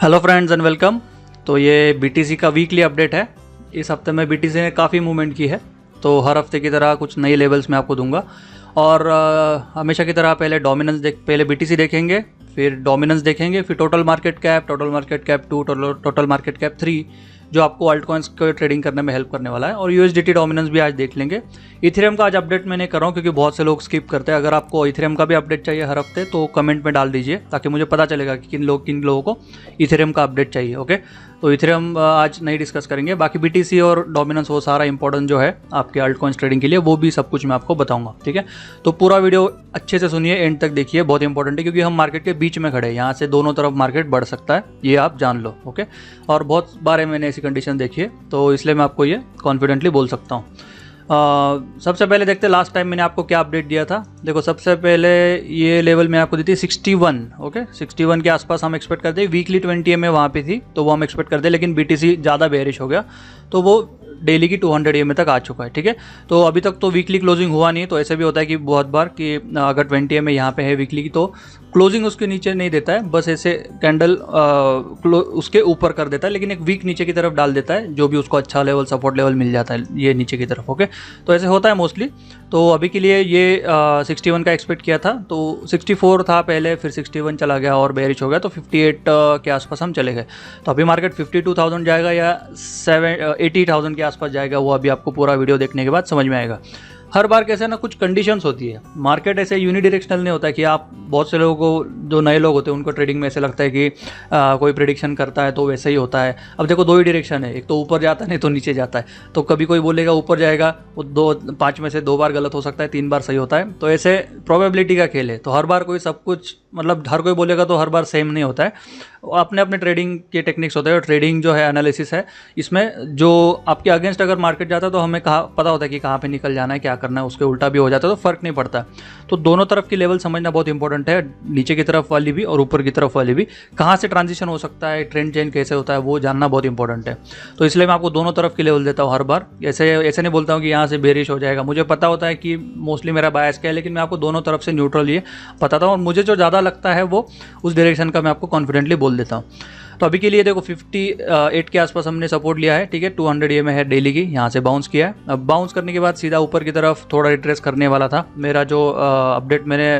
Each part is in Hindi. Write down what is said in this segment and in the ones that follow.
Hello friends and welcome. तो ये बीटीसी का वीकली अपडेट है। इस हफ्ते में बीटीसी ने काफ़ी मूवमेंट की है, तो हर हफ्ते की तरह कुछ नई लेवल्स मैं आपको दूंगा। और हमेशा की तरह पहले बीटीसी देखेंगे, फिर डोमिनेंस देखेंगे, फिर total market cap 2, total market cap 3, जो आपको अल्ट कॉइन्स को ट्रेडिंग करने में हेल्प करने वाला है, और यूएसडीटी डोमिनेंस भी आज देख लेंगे। इथेरियम का आज अपडेट मैं नहीं कर रहा हूँ क्योंकि बहुत से लोग स्किप करते हैं। अगर आपको इथेरियम का भी अपडेट चाहिए हर हफ्ते तो कमेंट में डाल दीजिए, ताकि मुझे पता चलेगा कि किन लोगों को इथेरियम का अपडेट चाहिए। ओके, तो इथेरियम आज नहीं डिस्कस करेंगे। बाकी बीटीसी और डोमिनेंस वो सारा इंपॉर्टेंट जो है आपके अल्ट कॉइन्स ट्रेडिंग के लिए, वो भी सब कुछ मैं आपको बताऊंगा। ठीक है, तो पूरा वीडियो अच्छे से सुनिए, एंड तक देखिए, बहुत इंपॉर्टेंट है क्योंकि हम मार्केट के बीच में खड़े हैं। यहाँ से दोनों तरफ मार्केट बढ़ सकता है, ये आप जान लो। ओके, और बहुत बार मैंने ऐसी कंडीशन देखी है, तो इसलिए मैं आपको ये कॉन्फिडेंटली बोल सकता हूँ। सबसे पहले देखते हैं लास्ट टाइम मैंने आपको क्या अपडेट दिया था। देखो, सबसे पहले ये लेवल मैं आपको दी थी 61। ओके, 61 के आसपास हम एक्सपेक्ट करते हैं। वीकली 20 में वहाँ पे थी, तो वो हम एक्सपेक्ट करते हैं, लेकिन बीटीसी ज़्यादा बेयरिश हो गया, तो वो डेली की 200 EMA तक आ चुका है। ठीक है, तो अभी तक तो वीकली क्लोजिंग हुआ नहीं है। तो ऐसे भी होता है कि बहुत बार कि अगर 20 EMA यहाँ पे है वीकली की, तो क्लोजिंग उसके नीचे नहीं देता है, बस ऐसे कैंडल उसके ऊपर कर देता है, लेकिन एक वीक नीचे की तरफ डाल देता है, जो भी उसको अच्छा लेवल, सपोर्ट लेवल मिल जाता है ये नीचे की तरफ। ओके, तो ऐसे होता है मोस्टली। तो अभी के लिए ये 61 का एक्सपेक्ट किया था, तो 64 था पहले, फिर 61 चला गया और बेरिश हो गया, तो 58 के आसपास हम चले गए। तो अभी मार्केट 52,000 जाएगा या 80,000 के आसपास जाएगा, वो अभी आपको पूरा वीडियो देखने के बाद समझ में आएगा। हर बार कैसे ना कुछ कंडीशंस होती है, मार्केट ऐसे यूनिडायरेक्शनल नहीं होता है कि आप बहुत से लोगों को, जो नए लोग होते हैं उनको ट्रेडिंग में ऐसे लगता है कि कोई प्रेडिक्शन करता है तो वैसे ही होता है। अब देखो, दो ही डायरेक्शन है, एक तो ऊपर जाता है, नहीं तो नीचे जाता है। तो कभी कोई बोलेगा ऊपर जाएगा, वो 5 में से 2 बार गलत हो सकता है, 3 बार सही होता है। तो ऐसे प्रोबेबिलिटी का खेल है, तो हर बार कोई सब कुछ, मतलब हर कोई बोलेगा तो हर बार सेम नहीं होता है। अपने अपने ट्रेडिंग के टेक्निक्स होते हैं, और ट्रेडिंग जो है एनालिसिस है, इसमें जो आपके अगेंस्ट अगर मार्केट जाता है तो हमें पता होता है कि कहाँ पे निकल जाना है, क्या करना है। उसके उल्टा भी हो जाता है तो फ़र्क नहीं पड़ता। तो दोनों तरफ की लेवल समझना बहुत इंपॉर्टेंट है, नीचे की तरफ वाली भी और ऊपर की तरफ वाली भी। कहाँ से ट्रांजिशन हो सकता है, ट्रेंड चेंज कैसे होता है, वो जानना बहुत इंपॉर्टेंट है। तो इसलिए मैं आपको दोनों तरफ की लेवल देता हूँ हर बार। ऐसे नहीं बोलता हूँ कि यहाँ से बेरिश हो जाएगा, मुझे पता होता है कि मोस्टली मेरा बायस क्या है, लेकिन मैं आपको दोनों तरफ से न्यूट्रल ये बताता हूँ, और मुझे जो ज़्यादा लगता है वो उस डायरेक्शन का मैं आपको कॉन्फिडेंटली बोल देता हूँ। तो अभी के लिए देखो, 58 के आसपास हमने सपोर्ट लिया है। ठीक है, 200 EMA है डेली की, यहाँ से बाउंस किया है। अब बाउंस करने के बाद सीधा ऊपर की तरफ थोड़ा रिट्रेस करने वाला था। मेरा जो अपडेट मैंने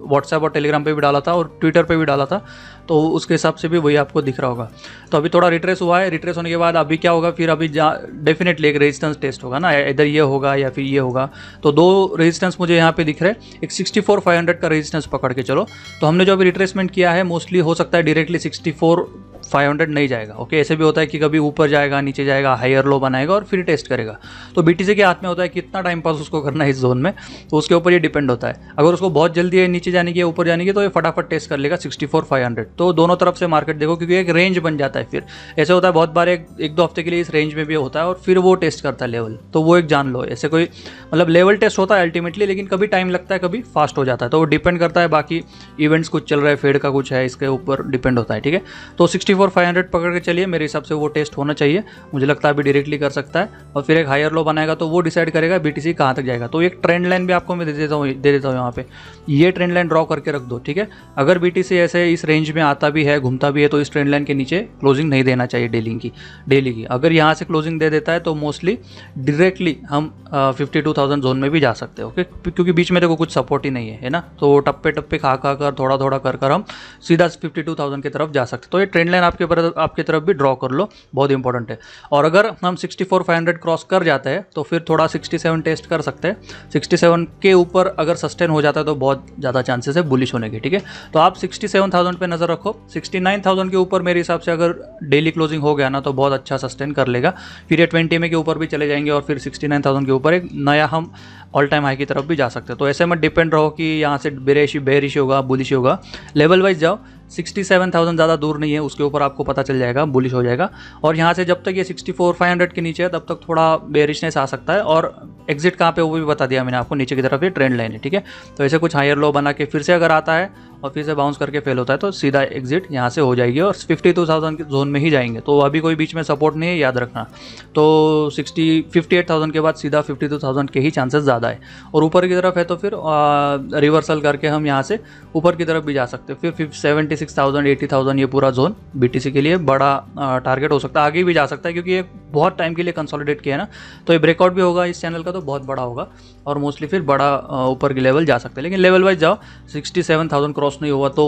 व्हाट्सएप और टेलीग्राम पे भी डाला था और ट्विटर पे भी डाला था, तो उसके हिसाब से भी वही आपको दिख रहा होगा। तो अभी थोड़ा रिट्रेस हुआ है। रिट्रेस होने के बाद अभी क्या होगा, फिर अभी डेफिनेटली एक रेजिस्टेंस टेस्ट होगा ना, इधर ये होगा या फिर ये होगा। तो 2 रेजिस्टेंस मुझे यहाँ पे दिख रहे हैं। एक 64,500 का रेजिस्टेंस पकड़ के चलो। तो हमने जो अभी रिट्रेसमेंट किया है, मोस्टली हो सकता है डायरेक्टली 64,500 नहीं जाएगा। ओके, ऐसे भी होता है कि कभी ऊपर जाएगा, नीचे जाएगा, हायर लो बनाएगा और फिर टेस्ट करेगा। तो बीटीसी के हाथ में होता है कितना टाइम पास उसको करना है इस जोन में, तो उसके ऊपर ये डिपेंड होता है। अगर उसको बहुत जल्दी है नीचे जाने की, ऊपर जाने की, तो ये फटाफट टेस्ट कर लेगा 64,500। तो दोनों तरफ से मार्केट देखो, क्योंकि एक रेंज बन जाता है। फिर ऐसे होता है बहुत बार, एक 2 हफ्ते के लिए इस रेंज में भी होता है, और फिर वो टेस्ट करता है लेवल। तो वो एक जान लो, ऐसे कोई मतलब लेवल टेस्ट होता है अल्टीमेटली, लेकिन कभी टाइम लगता है, कभी फास्ट हो जाता है। तो वो डिपेंड करता है, बाकी इवेंट्स कुछ चल रहा है, फेड का कुछ है, इसके ऊपर डिपेंड होता है। ठीक है, तो 64,500 पकड़ के चलिए, मेरे हिसाब से वो टेस्ट होना चाहिए। मुझे लगता है अभी डायरेक्टली कर सकता है, और फिर एक हायर लो बनाएगा, तो वो डिसाइड करेगा बीटीसी कहाँ तक जाएगा। तो एक ट्रेंड लाइन भी आपको मैं दे देता हूँ यहाँ पे, ये ट्रेंड लाइन ड्रॉ करके रख दो। ठीक है, अगर बीटीसी ऐसे इस रेंज में आता भी है, घूमता भी है, तो इस ट्रेंड लाइन के नीचे क्लोजिंग नहीं देना चाहिए डेली की। अगर यहाँ से क्लोजिंग दे देता है तो मोस्टली डायरेक्टली हम 52,000 जोन में भी जा सकते हैं। ओके, क्योंकि बीच में देखो कुछ सपोर्ट ही नहीं है ना, तो टप्पे खा कर थोड़ा थोड़ा कर हम सीधा 52,000 की तरफ जा सकते हैं। तो ये ट्रेंड लाइन आपके तरफ भी ड्रॉ कर लो, बहुत इंपॉर्टेंट है। और अगर हम 64,500 क्रॉस कर जाते हैं तो फिर थोड़ा 67 टेस्ट कर सकते हैं। 67 के ऊपर अगर सस्टेन हो जाता है तो बहुत ज़्यादा चांसेस है बुलिश होने के। ठीक है, तो आप 67,000 पे नज़र रखो। 69,000 के ऊपर मेरे हिसाब से अगर डेली क्लोजिंग हो गया ना, तो बहुत अच्छा सस्टेन कर लेगा। फिर ये 20 EMA के ऊपर भी चले जाएंगे, और फिर 69,000 के ऊपर एक नया हम ऑल टाइम हाई की तरफ भी जा सकते हैं। तो ऐसे में डिपेंड रहो कि यहाँ से बेरिश होगा, बुलिश होगा। लेवल वाइज जाओ, 67,000 ज़्यादा दूर नहीं है, उसके ऊपर आपको पता चल जाएगा, बुलिश हो जाएगा। और यहाँ से जब तक ये 64,500 के नीचे है, तब तक थोड़ा बेरिशनेस आ सकता है। और एग्जिट कहाँ पे वो भी बता दिया मैंने आपको, नीचे की तरफ ये ट्रेंड लाइन है। ठीक है, तो ऐसे कुछ हायर लो बना के फिर से अगर आता है और फिर से बाउंस करके फेल होता है तो सीधा एग्जिट यहाँ से हो जाएगी और 52,000 के जोन में ही जाएंगे। तो अभी कोई बीच में सपोर्ट नहीं है, याद रखना। तो 58,000 के बाद सीधा 52,000 के ही चांसेस ज़्यादा है। और ऊपर की तरफ है तो फिर रिवर्सल करके हम यहाँ से ऊपर की तरफ भी जा सकते हैं। फिर 76,000 80,000 ये पूरा जोन BTC के लिए बड़ा टारगेट हो सकता है, आगे भी जा सकता है क्योंकि ये बहुत टाइम के लिए कंसोलिडेट किया है ना। तो ये ब्रेकआउट भी होगा इस चैनल का तो बहुत बड़ा होगा और मोस्टली फिर बड़ा ऊपर की लेवल जा सकते हैं। लेकिन लेवल वाइज जाओ, 67,000 क्रॉस नहीं हुआ तो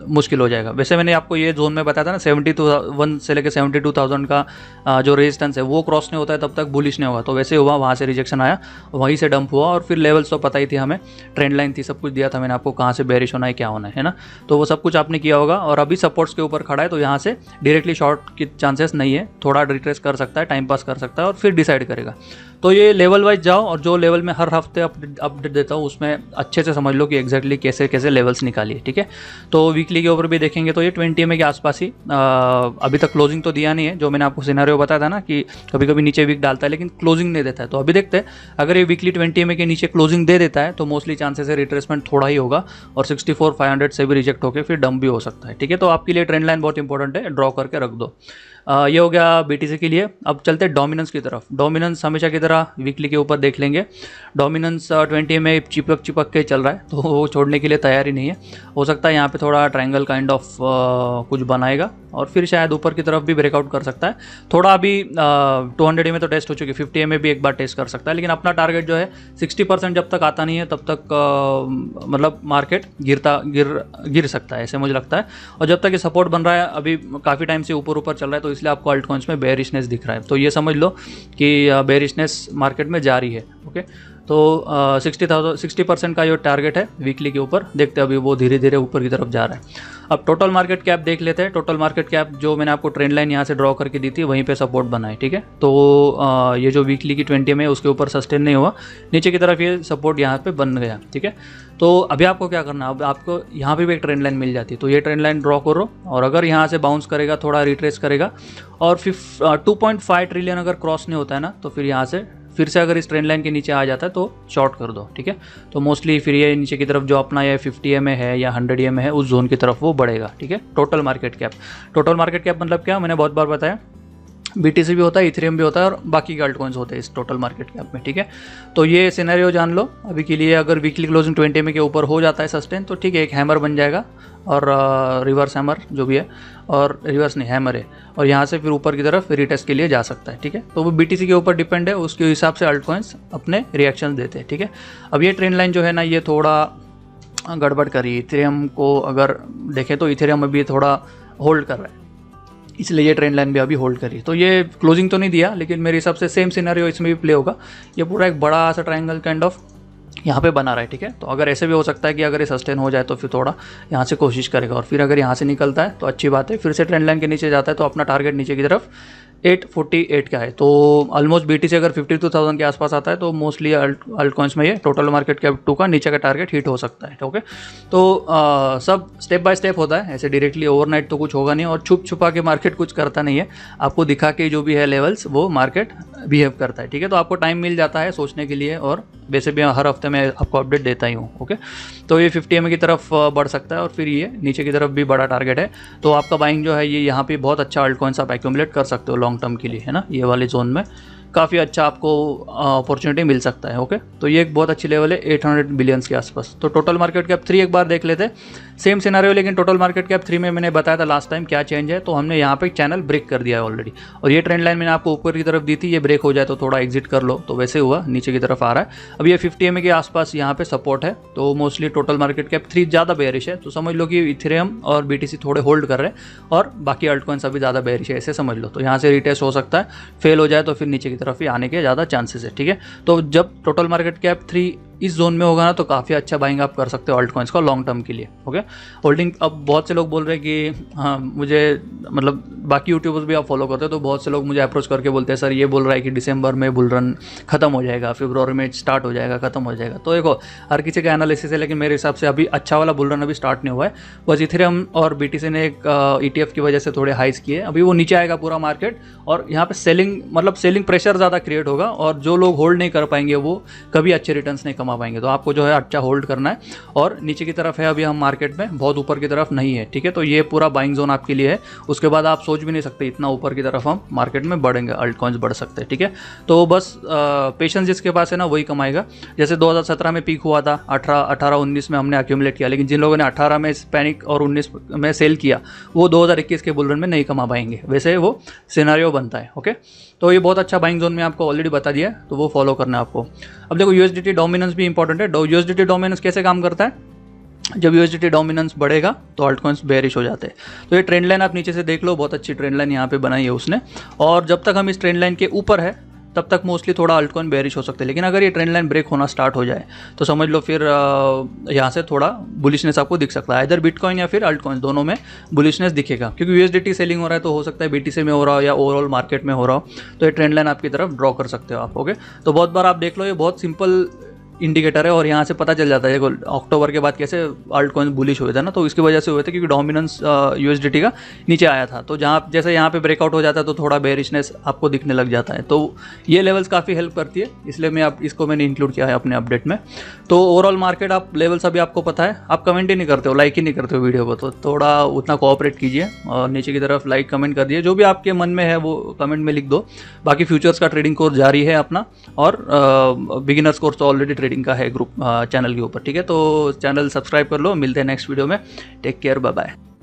मुश्किल हो जाएगा। वैसे मैंने आपको ये जोन में बताया था ना, 71 से लेकर 72,000 का जो रेजिस्टेंस है वो क्रॉस नहीं होता है तब तक बुलिश नहीं होगा। तो वैसे हुआ, वहाँ से रिजेक्शन आया, वहीं से डंप हुआ और फिर लेवल्स तो पता ही थी हमें, ट्रेंड लाइन थी, सब कुछ दिया था मैंने आपको, कहाँ से बेरिश होना है क्या होना है ना। तो वो सब कुछ आपने किया होगा और अभी सपोर्ट्स के ऊपर खड़ा है तो यहाँ से डायरेक्टली शॉर्ट की चांसेस नहीं है, थोड़ा रिट्रेस कर सकता है, टाइम पास कर सकता है और फिर डिसाइड करेगा। तो ये लेवल वाइज जाओ और जो लेवल में हर हफ्ते अपडेट देता हूँ उसमें अच्छे से समझ लो कि एग्जैक्टली कैसे कैसे लेवल्स निकालिए, ठीक है। तो वीकली के ऊपर भी देखेंगे तो ये 20 EMA के आसपास ही अभी तक क्लोजिंग तो दिया नहीं है, जो मैंने आपको सिनेरियो बताया था ना कि कभी कभी नीचे वीक डालता है लेकिन क्लोजिंग नहीं देता है। तो अभी देखते हैं, अगर ये वीकली 20 EMA के नीचे क्लोजिंग दे देता है तो मोस्टली चांसेस है रिट्रेसमेंट थोड़ा ही होगा और 64,500 से भी रिजेक्ट होकर फिर डंप भी हो सकता है, ठीक है। तो आपके लिए ट्रेंड लाइन बहुत इंपॉर्टेंट है, ड्रॉ करके रख दो। ये हो गया BTC के लिए। अब चलते हैं डोमिनेंस की तरफ। डोमिनेंस हमेशा की तरह वीकली के ऊपर देख लेंगे। डोमिनेंस 20 EMA चिपक के चल रहा है तो वो छोड़ने के लिए तैयार ही नहीं है। हो सकता है यहाँ पे थोड़ा ट्रायंगल काइंड ऑफ कुछ बनाएगा और फिर शायद ऊपर की तरफ भी ब्रेकआउट कर सकता है। थोड़ा अभी 200 EMA तो टेस्ट हो चुकी है, 50 EMA भी एक बार टेस्ट कर सकता है, लेकिन अपना टारगेट जो है 60% जब तक आता नहीं है तब तक मतलब मार्केट गिर सकता है, ऐसे मुझे लगता है। और जब तक ये सपोर्ट बन रहा है, अभी काफ़ी टाइम से ऊपर चल रहा है तो इसलिए आपको अल्ट कॉइन्स में बेयरिशनेस दिख रहा है। तो ये समझ लो कि बेयरिशनेस मार्केट में जारी है, ओके। तो 60% का जो टारगेट है वीकली के ऊपर, देखते हैं अभी वो धीरे धीरे ऊपर की तरफ जा रहा है। अब टोटल मार्केट कैप देख लेते हैं। टोटल मार्केट कैप जो मैंने आपको ट्रेंड लाइन यहाँ से ड्रॉ करके दी थी वहीं पे सपोर्ट बना है, ठीक है। तो ये जो वीकली की 20 में उसके ऊपर सस्टेन नहीं हुआ, नीचे की तरफ ये सपोर्ट यहाँ पे बन गया, ठीक है। तो अभी आपको क्या करना है, अब आपको यहाँ पे भी एक ट्रेंड लाइन मिल जाती है तो ये ट्रेंड लाइन ड्रॉ करो और अगर यहाँ से बाउंस करेगा, थोड़ा रिट्रेस करेगा और 2.5 ट्रिलियन अगर क्रॉस नहीं होता है ना तो फिर यहाँ से फिर से अगर इस ट्रेंड लाइन के नीचे आ जाता है तो शॉर्ट कर दो, ठीक है। तो मोस्टली फिर ये नीचे की तरफ जो अपना ये 50 EMA है या 100 EMA है उस जोन की तरफ वो बढ़ेगा, ठीक है। टोटल मार्केट कैप मतलब क्या, मैंने बहुत बार बताया, BTC भी होता है, इथेरियम भी होता है और बाकी के अल्ट कॉइन्स होते हैं इस टोटल मार्केट कैप में, ठीक है। तो ये सिनेरियो जान लो अभी के लिए। अगर वीकली क्लोजिंग 20 EMA के ऊपर हो जाता है सस्टेन तो ठीक है, एक हैमर बन जाएगा और रिवर्स हैमर जो भी है, और रिवर्स नहीं हैमर है, और यहाँ से फिर ऊपर की तरफ रिटेस्ट के लिए जा सकता है, ठीक है। तो वो BTC के ऊपर डिपेंड है, उसके हिसाब से अल्ट कॉइन्स अपने रिएक्शन देते हैं, ठीक है। अब ये ट्रेंड लाइन जो है ना ये थोड़ा गड़बड़ करी। इथेरियम को अगर देखें तो इथेरियम अभी थोड़ा होल्ड कर रहा है, इसलिए ये ट्रेंड लाइन भी अभी होल्ड करी। तो ये क्लोजिंग तो नहीं दिया लेकिन मेरे हिसाब से सेम सिनेरियो इसमें भी प्ले होगा। ये पूरा एक बड़ा सा ट्रायंगल काइंड ऑफ यहाँ पे बना रहा है, ठीक है। तो अगर ऐसे भी हो सकता है कि अगर ये सस्टेन हो जाए तो फिर थोड़ा यहाँ से कोशिश करेगा और फिर अगर यहाँ से निकलता है तो अच्छी बात है, फिर से ट्रेंड लाइन के नीचे जाता है तो अपना टारगेट नीचे की तरफ 848 का है। तो ऑलमोस्ट BTC अगर 52,000 के आसपास आता है तो मोस्टली अल्ट कॉइन्स में ये टोटल मार्केट कैप 2 का नीचे का टारगेट हिट हो सकता है, ओके। तो सब स्टेप बाय स्टेप होता है, ऐसे डायरेक्टली ओवरनाइट तो कुछ होगा नहीं और छुप छुपा के मार्केट कुछ करता नहीं है, आपको दिखा के जो भी है लेवल्स वो मार्केट बिहेव करता है, ठीक है। तो आपको टाइम मिल जाता है सोचने के लिए और वैसे भी हर हफ्ते मैं आपको अपडेट देता ही हूँ, ओके। तो ये 50 EMA की तरफ बढ़ सकता है और फिर ये नीचे की तरफ भी बड़ा टारगेट है। तो आपका बाइंग जो है ये यहाँ पे बहुत अच्छा अल्ट कॉइन्स आप एक्यूमुलेट कर सकते हो लॉन्ग टर्म के लिए, है ना। ये वाले जोन में काफ़ी अच्छा आपको अपॉर्चुनिटी मिल सकता है, ओके। तो ये एक बहुत अच्छी लेवल है 800 बिलियंस के आसपास। तो टोटल मार्केट कैप 3 एक बार देख लेते, सेम सिनेरियो, लेकिन टोटल मार्केट कैप 3 में मैंने बताया था लास्ट टाइम क्या चेंज है। तो हमने यहाँ पे चैनल ब्रेक कर दिया है ऑलरेडी और ये ट्रेंड लाइन मैंने आपको ऊपर की तरफ दी थी, ये ब्रेक हो जाए तो थोड़ा एग्जिट कर लो, तो वैसे हुआ, नीचे की तरफ आ रहा है। अब ये 50 EMA के आसपास यहाँ पे सपोर्ट है तो मोस्टली टोटल मार्केट कैप 3 ज़्यादा बेयरिश है। तो समझ लो कि इथेरियम और BTC थोड़े होल्ड कर रहे हैं और बाकी अल्ट कॉइन्स अभी ज़्यादा बेयरिश है, ऐसे समझ लो। तो यहाँ से रिटेस्ट हो सकता है, फेल हो जाए तो फिर नीचे की तरफ ही आने के ज़्यादा चांसेस है, ठीक है। तो जब टोटल मार्केट कैप 3 इस जोन में होगा ना तो काफ़ी अच्छा बाइंग आप कर सकते हो अल्ट कॉइन्स का लॉन्ग टर्म के लिए, ओके। होल्डिंग, अब बहुत से लोग बोल रहे हैं कि हाँ मुझे मतलब बाकी यूट्यूबर्स भी आप फॉलो करते हो तो बहुत से लोग मुझे अप्रोच करके बोलते हैं सर ये बोल रहा है कि दिसंबर में बुल रन खत्म हो जाएगा, फरवरी में स्टार्ट हो जाएगा, खत्म हो जाएगा। तो देखो हर किसी का एनालिसिस है, लेकिन मेरे हिसाब से अभी अच्छा वाला बुल रन अभी स्टार्ट नहीं हुआ है। बस इथेरियम और BTC ने एक ETF की वजह से थोड़े हाइस किए, अभी वो नीचे आएगा पूरा मार्केट और यहाँ पे सेलिंग प्रेशर ज़्यादा क्रिएट होगा और जो लोग होल्ड नहीं कर पाएंगे वो कभी अच्छे रिटर्न्स नहीं कमा पाएंगे। तो आपको जो है अच्छा होल्ड करना है, और नीचे की तरफ है अभी हम मार्केट में, बहुत ऊपर की तरफ नहीं है, ठीक है। तो ये पूरा बाइंग जोन आपके लिए है, उसके बाद आप सोच भी नहीं सकते इतना ऊपर की तरफ हम मार्केट में बढ़ेंगे, अल्ट कॉइन्स बढ़ सकते हैं, ठीक है। तो बस पेशेंस जिसके पास है ना वही कमाएगा। जैसे 2017 में पीक हुआ था, 18-19 में हमने एक्यूमुलेट किया, लेकिन जिन लोगों ने 18 में पैनिक और 19 में सेल किया वो 2021 के बुल रन में नहीं कमा पाएंगे, वैसे वो सिनेरियो बनता है। ओके, तो ये बहुत अच्छा बाइंग जोन में आपको ऑलरेडी बता दिया है, तो वो फॉलो करना है आपको। अब देखो यूएसडीटी डोमिनेंस भी इंपॉर्टेंट है। यूएसडीटी डोमिनेंस कैसे काम करता है? जब यूएसडीटी डोमिनेंस बढ़ेगा तो अल्ट कॉइन्स बेरिश हो जाते हैं। तो ये ट्रेंड लाइन आप नीचे से देख लो, बहुत अच्छी ट्रेंड लाइन यहाँ पे बनाई है उसने, और जब तक हम इस ट्रेंड लाइन के ऊपर है तब तक मोस्टली थोड़ा अल्ट कॉइन बेरिश हो सकते हैं। लेकिन अगर ये ट्रेंड लाइन ब्रेक होना स्टार्ट हो जाए तो समझ लो फिर यहाँ से थोड़ा बुलिशनेस आपको दिख सकता है, इधर बिटकॉइन या फिर अल्ट कॉइन दोनों में बुलिशनेस दिखेगा, क्योंकि यूएसडीटी सेलिंग हो रहा है तो हो सकता है बीटीसी में हो रहा हो या ओवरऑल मार्केट में हो रहा हो, तो ये ट्रेंड लाइन आपकी तरफ ड्रॉ कर सकते हो आप। ओके, तो बहुत बार आप देख लो, ये बहुत सिंपल इंडिकेटर है और यहाँ से पता चल जाता है अक्टूबर के बाद कैसे अल्ट कॉइन बुलिश हुए थे ना, तो इसकी वजह से हुए थे क्योंकि डोमिनेंस यूएसडीटी का नीचे आया था। तो जहाँ जैसे यहाँ पे ब्रेकआउट हो जाता है तो थोड़ा बेरिशनेस आपको दिखने लग जाता है। तो ये लेवल्स काफ़ी हेल्प करती है, इसलिए मैंने इंक्लूड किया है अपने अपडेट में। तो ओवरऑल मार्केट आप लेवल्स अभी आपको पता है, आप कमेंट ही नहीं करते हो, लाइक ही नहीं करते हो वीडियो को, तो थोड़ा उतना कोऑपरेट कीजिए और नीचे की तरफ लाइक कमेंट कर दिए, जो भी आपके मन में है वो कमेंट में लिख दो। बाकी फ्यूचर्स का ट्रेडिंग कोर्स जारी है अपना, और बिगिनर्स कोर्स तो ऑलरेडी ट्रेडिंग का है ग्रुप चैनल के ऊपर, ठीक है। तो चैनल सब्सक्राइब कर लो, मिलते हैं नेक्स्ट वीडियो में, टेक केयर, बाय बाय।